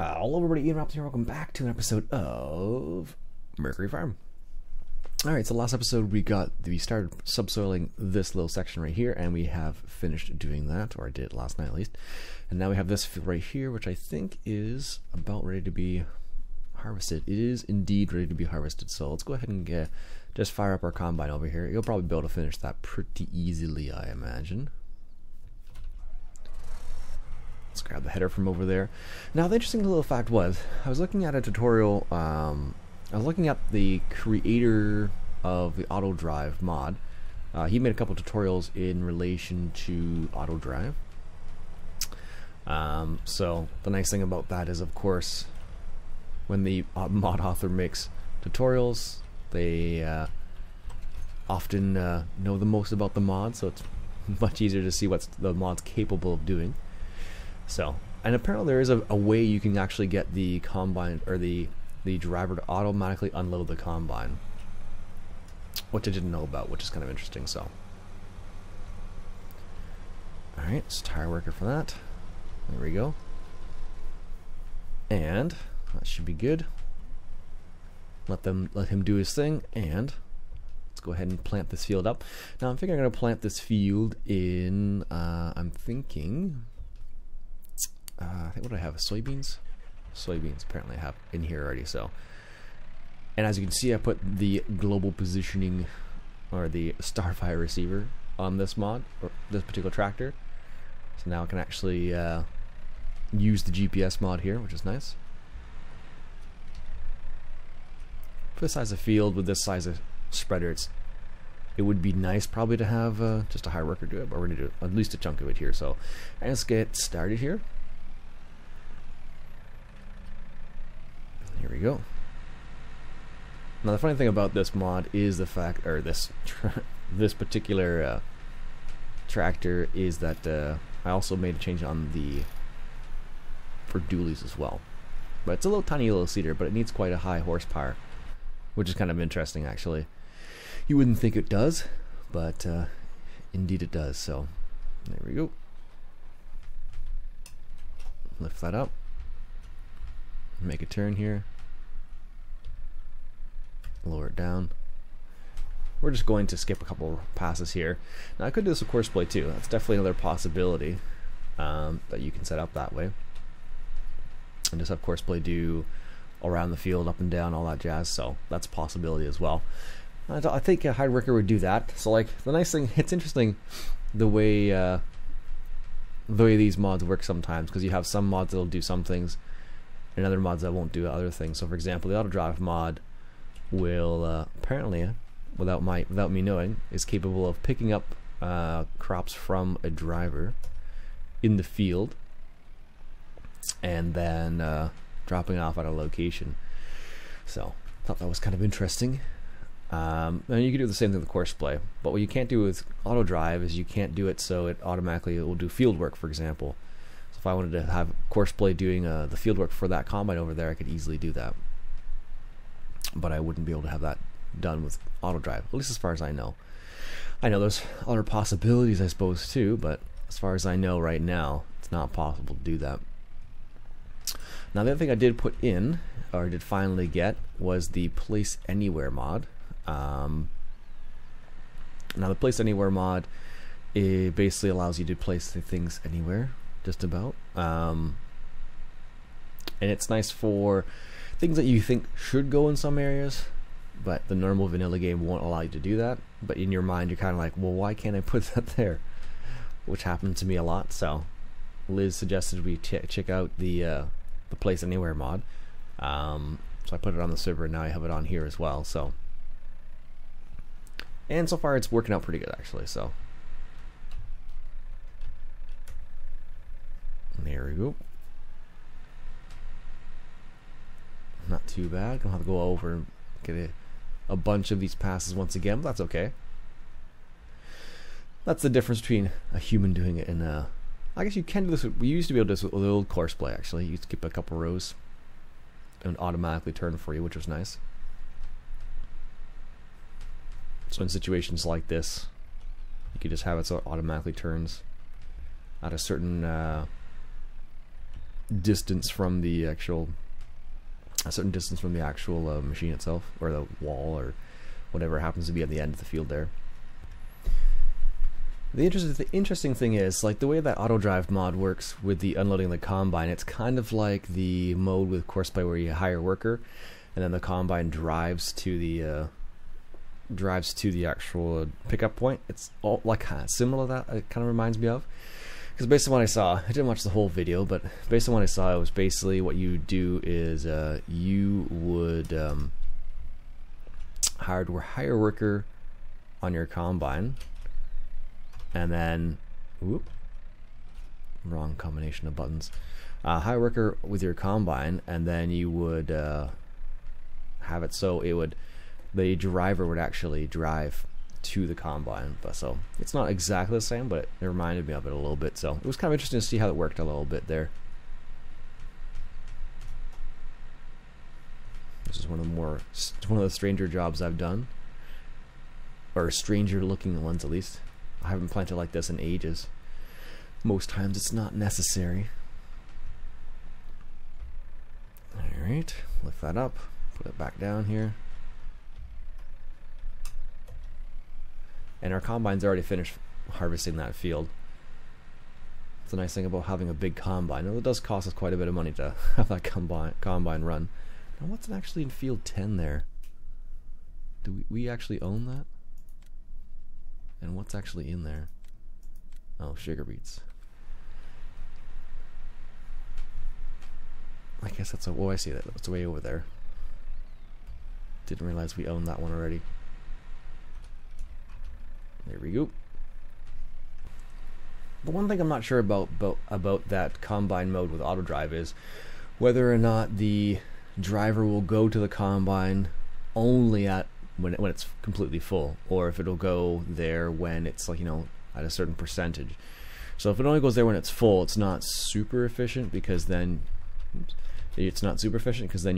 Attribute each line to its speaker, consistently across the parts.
Speaker 1: Hello everybody, Ian Robson here. Welcome back to an episode of Mercury Farm. Alright, so last episode we started subsoiling this little section right here, and we have finished doing that, or I did it last night at least. And now we have this right here, which I think is about ready to be harvested. It is indeed ready to be harvested, so let's go ahead and just fire up our combine over here. You'll probably be able to finish that pretty easily, I imagine. Let's grab the header from over there. Now the interesting little fact was, I was looking at a tutorial, I was looking at the creator of the auto drive mod. He made a couple tutorials in relation to auto drive. So the nice thing about that is, of course, when the mod author makes tutorials, they often know the most about the mod, so it's much easier to see what the mod's capable of doing. So, and apparently there is a way you can actually get the combine, or the driver, to automatically unload the combine, which I didn't know about, which is kind of interesting. So, alright, it's tire worker for that. There we go. And that should be good. Let him do his thing, and let's go ahead and plant this field up. Now I'm thinking I'm going to plant this field in, I'm thinking, I think, what do I have? Soybeans? Soybeans, apparently I have in here already. So, and as you can see, I put the global positioning, or the Starfire receiver, on this mod, or this particular tractor. So now I can actually use the GPS mod here, which is nice. For the size of field, with this size of spreader, it would be nice probably to have just a hire worker do it, but we're going to do at least a chunk of it here. So let's get started here. Here we go. Now the funny thing about this mod is the fact, or this particular tractor, is that I also made a change on for dualies as well. But it's a little tiny little seeder, but it needs quite a high horsepower, which is kind of interesting actually. You wouldn't think it does, but indeed it does. So there we go. Lift that up. Make a turn here. Lower it down. We're just going to skip a couple passes here. Now I could do this with Courseplay too. That's definitely another possibility that you can set up that way. And just have Courseplay do around the field, up and down, all that jazz. So that's a possibility as well. I think a hire worker would do that. So like the nice thing, it's interesting the way these mods work sometimes, because you have some mods that'll do some things, and other mods that won't do other things. So for example, the auto drive mod will apparently, without me knowing, is capable of picking up crops from a driver in the field and then dropping off at a location. So I thought that was kind of interesting. And you can do the same thing with Courseplay, but what you can't do with auto drive is you can't do it so it will do field work, for example. If I wanted to have Courseplay doing the fieldwork for that combine over there, I could easily do that. But I wouldn't be able to have that done with auto drive, at least as far as I know. I know there's other possibilities, I suppose, too, but as far as I know right now, it's not possible to do that. Now the other thing I did put in, or did finally get, was the Place Anywhere mod. Now the Place Anywhere mod, it basically allows you to place the things anywhere, just about, and it's nice for things that you think should go in some areas, but the normal vanilla game won't allow you to do that. But in your mind, you're kind of like, well, why can't I put that there? Which happened to me a lot. So Liz suggested we check out the Place Anywhere mod. So I put it on the server, and now I have it on here as well. So, and so far it's working out pretty good actually. So. There we go. Not too bad. Gonna have to go over and get a bunch of these passes once again, but that's okay. That's the difference between a human doing it and I guess you can do this. We used to be able to do this with the old Courseplay actually. You skip a couple rows and automatically turn for you, which was nice. So in situations like this, you could just have it so it automatically turns at a certain distance from the actual, a certain distance from the actual machine itself, or the wall, or whatever happens to be at the end of the field there. The interesting thing is, like, the way that auto drive mod works with the unloading of the combine, it's kind of like the mode with Corsair where you hire a worker, and then the combine drives to the actual pickup point. It's all like kind of similar to that. It kind of reminds me of, because based on what I saw, I didn't watch the whole video, but based on what I saw, it was basically what you do is you would hire a worker on your combine. And then, whoop, wrong combination of buttons. Hire a worker with your combine, and then you would have it so the driver would actually drive to the combine. But so it's not exactly the same, but it reminded me of it a little bit. So it was kind of interesting to see how it worked a little bit there. This is one of the stranger jobs I've done, or stranger looking ones at least. I haven't planted like this in ages. Most times it's not necessary. Alright, lift that up, put it back down here. And our combine's already finished harvesting that field. It's a nice thing about having a big combine. It does cost us quite a bit of money to have that combine run. Now what's actually in field 10 there? Do we actually own that? And what's actually in there? Oh, sugar beets. I guess that's I see that. It's way over there. Didn't realize we owned that one already. There we go. The one thing I'm not sure about that combine mode with auto drive is whether or not the driver will go to the combine only at when it's completely full, or if it'll go there when it's, like, you know, at a certain percentage. So if it only goes there when it's full, it's not super efficient, because then you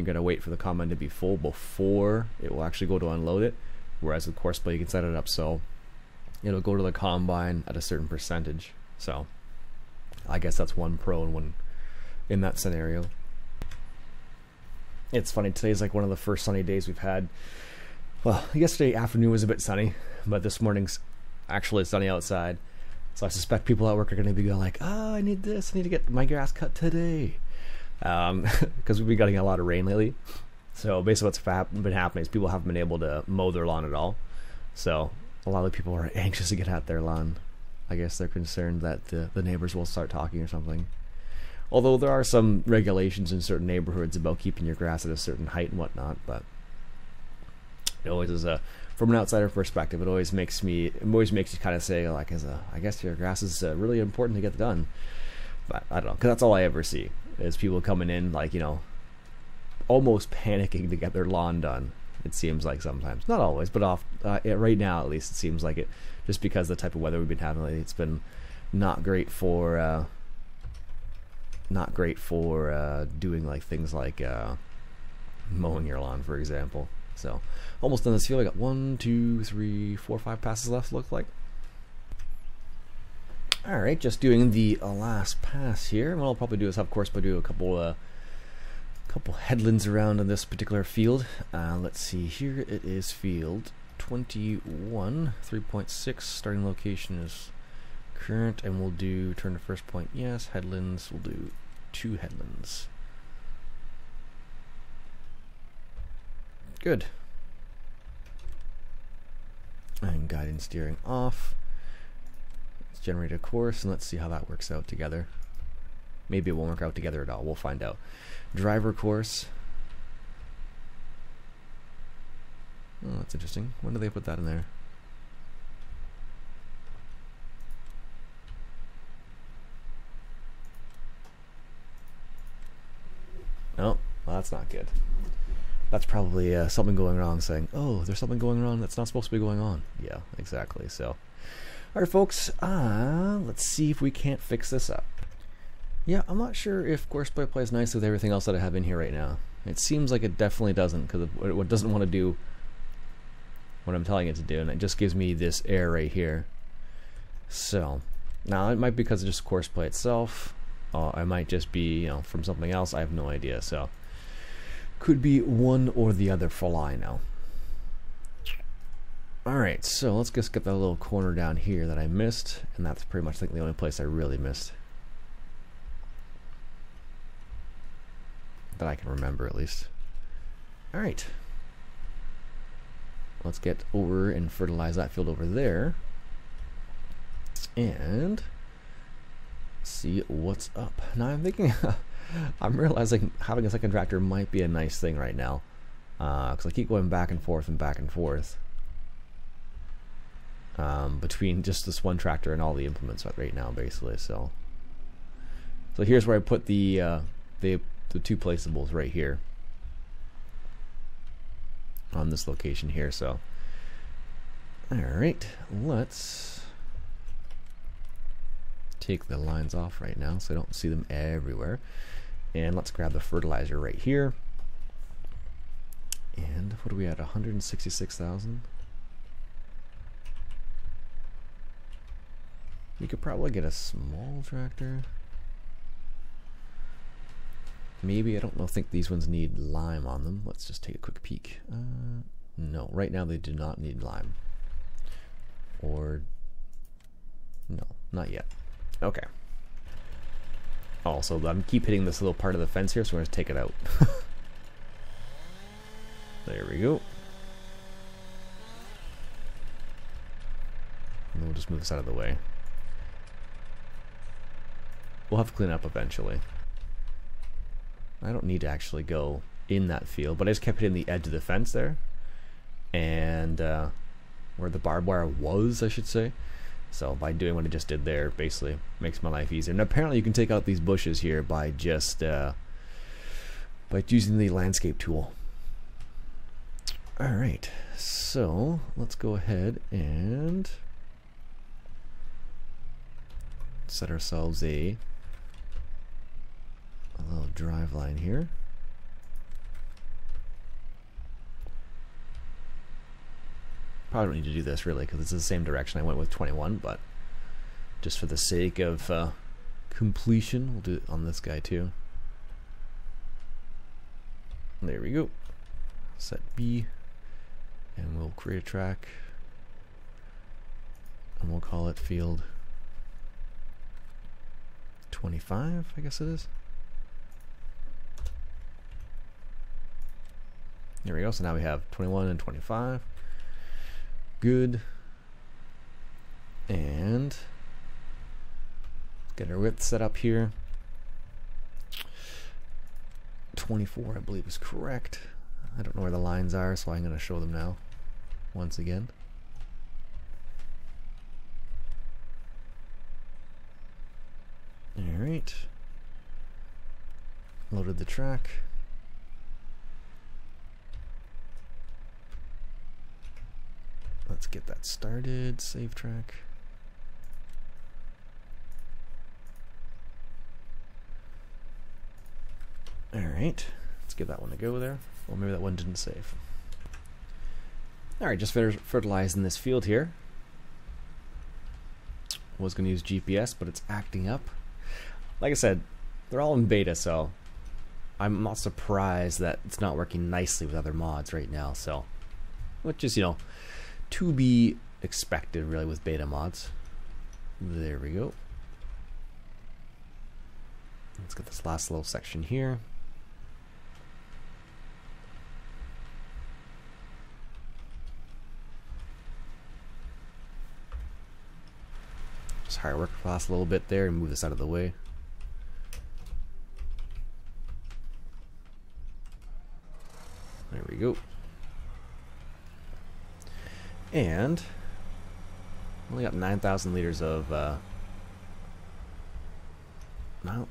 Speaker 1: gotta wait for the combine to be full before it will actually go to unload it. Whereas with Corsair, you can set it up so it'll go to the combine at a certain percentage. So I guess that's one pro and one in that scenario. It's funny, today's like one of the first sunny days we've had. Well, yesterday afternoon was a bit sunny, but this morning's actually sunny outside. So I suspect people at work are going to be going like, oh, I need this, I need to get my grass cut today. Because we've been getting a lot of rain lately. So basically what's been happening is people haven't been able to mow their lawn at all. So a lot of people are anxious to get at their lawn. I guess they're concerned that the neighbors will start talking or something. Although there are some regulations in certain neighborhoods about keeping your grass at a certain height and whatnot, but it always is from an outsider perspective, it always makes you kind of say, like, I guess your grass is really important to get done. But I don't know, because that's all I ever see is people coming in, like, you know, almost panicking to get their lawn done. It seems like sometimes, not always, but right now at least it seems like it, just because of the type of weather we've been having lately. It's been not great for doing like things like mowing your lawn, for example. So almost done this field. I got 1, 2, 3, 4, 5 passes left, look like. Alright, just doing the last pass here. What I'll probably do is, of course, do a couple headlands around on this particular field. Let's see, here it is field 21, 3.6. Starting location is current, and we'll do turn to first point, yes. Headlands, we'll do 2 headlands. Good. And guidance steering off. Let's generate a course, and let's see how that works out together. Maybe it won't work out together at all. We'll find out. Driver course. Oh, that's interesting. When do they put that in there? Oh, well, that's not good. That's probably something going wrong, saying, oh, there's something going wrong that's not supposed to be going on. Yeah, exactly. So, alright folks, let's see if we can't fix this up. Yeah, I'm not sure if Corsair plays nice with everything else that I have in here right now. It seems like it definitely doesn't, because it doesn't want to do what I'm telling it to do, and it just gives me this error right here. So, now it might be because of just Corsair itself. I might just be, from something else. I have no idea. So could be one or the other for all I know. Alright, so let's just get that little corner down here that I missed, and that's pretty much, I think, the only place I really missed. That I can remember, at least. Alright. Let's get over and fertilize that field over there. And see what's up. Now I'm thinking, I'm realizing having a second tractor might be a nice thing right now. Because I keep going back and forth and back and forth. Between just this one tractor and all the implements right now, basically. So here's where I put the two placeables right here on this location here. So all right, let's take the lines off right now so I don't see them everywhere, and let's grab the fertilizer right here. And what are we at? 166,000. We could probably get a small tractor. Maybe, I don't know, think these ones need lime on them. Let's just take a quick peek. No, right now they do not need lime. Or, no, not yet. Okay. Also, I keep hitting this little part of the fence here, so we're going to take it out. There we go. And we'll just move this out of the way. We'll have to clean up eventually. I don't need to actually go in that field, but I just kept hitting the edge of the fence there. And where the barbed wire was, I should say. So by doing what I just did there, basically makes my life easier. And apparently you can take out these bushes here by just by using the landscape tool. Alright, so let's go ahead and set ourselves a little drive line here. Probably don't need to do this really because it's the same direction I went with 21, but just for the sake of completion, we'll do it on this guy too. There we go. Set B, and we'll create a track, and we'll call it field 25, I guess it is. There we go. So now we have 21 and 25. Good. And let's get our width set up here. 24, I believe, is correct. I don't know where the lines are, so I'm going to show them now once again. Alright. Loaded the track. Let's get that started. Save track. Alright, let's give that one a go there. Well, maybe that one didn't save. Alright, just fertilizing this field here. Was going to use GPS, but it's acting up. Like I said, they're all in beta, so I'm not surprised that it's not working nicely with other mods right now. So, which is, to be expected really with beta mods. There we go. Let's get this last little section here. Just hard work for the last little bit there and move this out of the way. There we go. And only got 9,000 liters of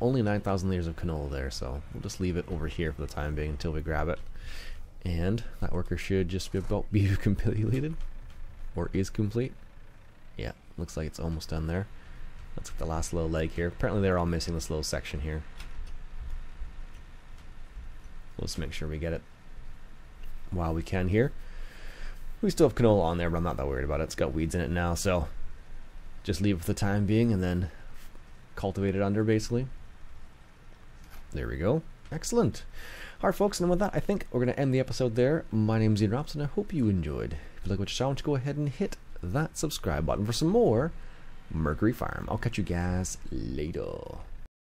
Speaker 1: only 9,000 liters of canola there, so we'll just leave it over here for the time being until we grab it. And that worker should just be about be completed, or is complete. Yeah, looks like it's almost done there. Let's get the last little leg here. Apparently they're all missing this little section here. Let's make sure we get it while we can here. We still have canola on there, but I'm not that worried about it. It's got weeds in it now, so just leave it for the time being and then cultivate it under, basically. There we go. Excellent. Alright folks, and with that I think we're going to end the episode there. My name's Iain Robson. I hope you enjoyed. If you like what you saw, why don't you go ahead and hit that subscribe button for some more Mercury Farm. I'll catch you guys later.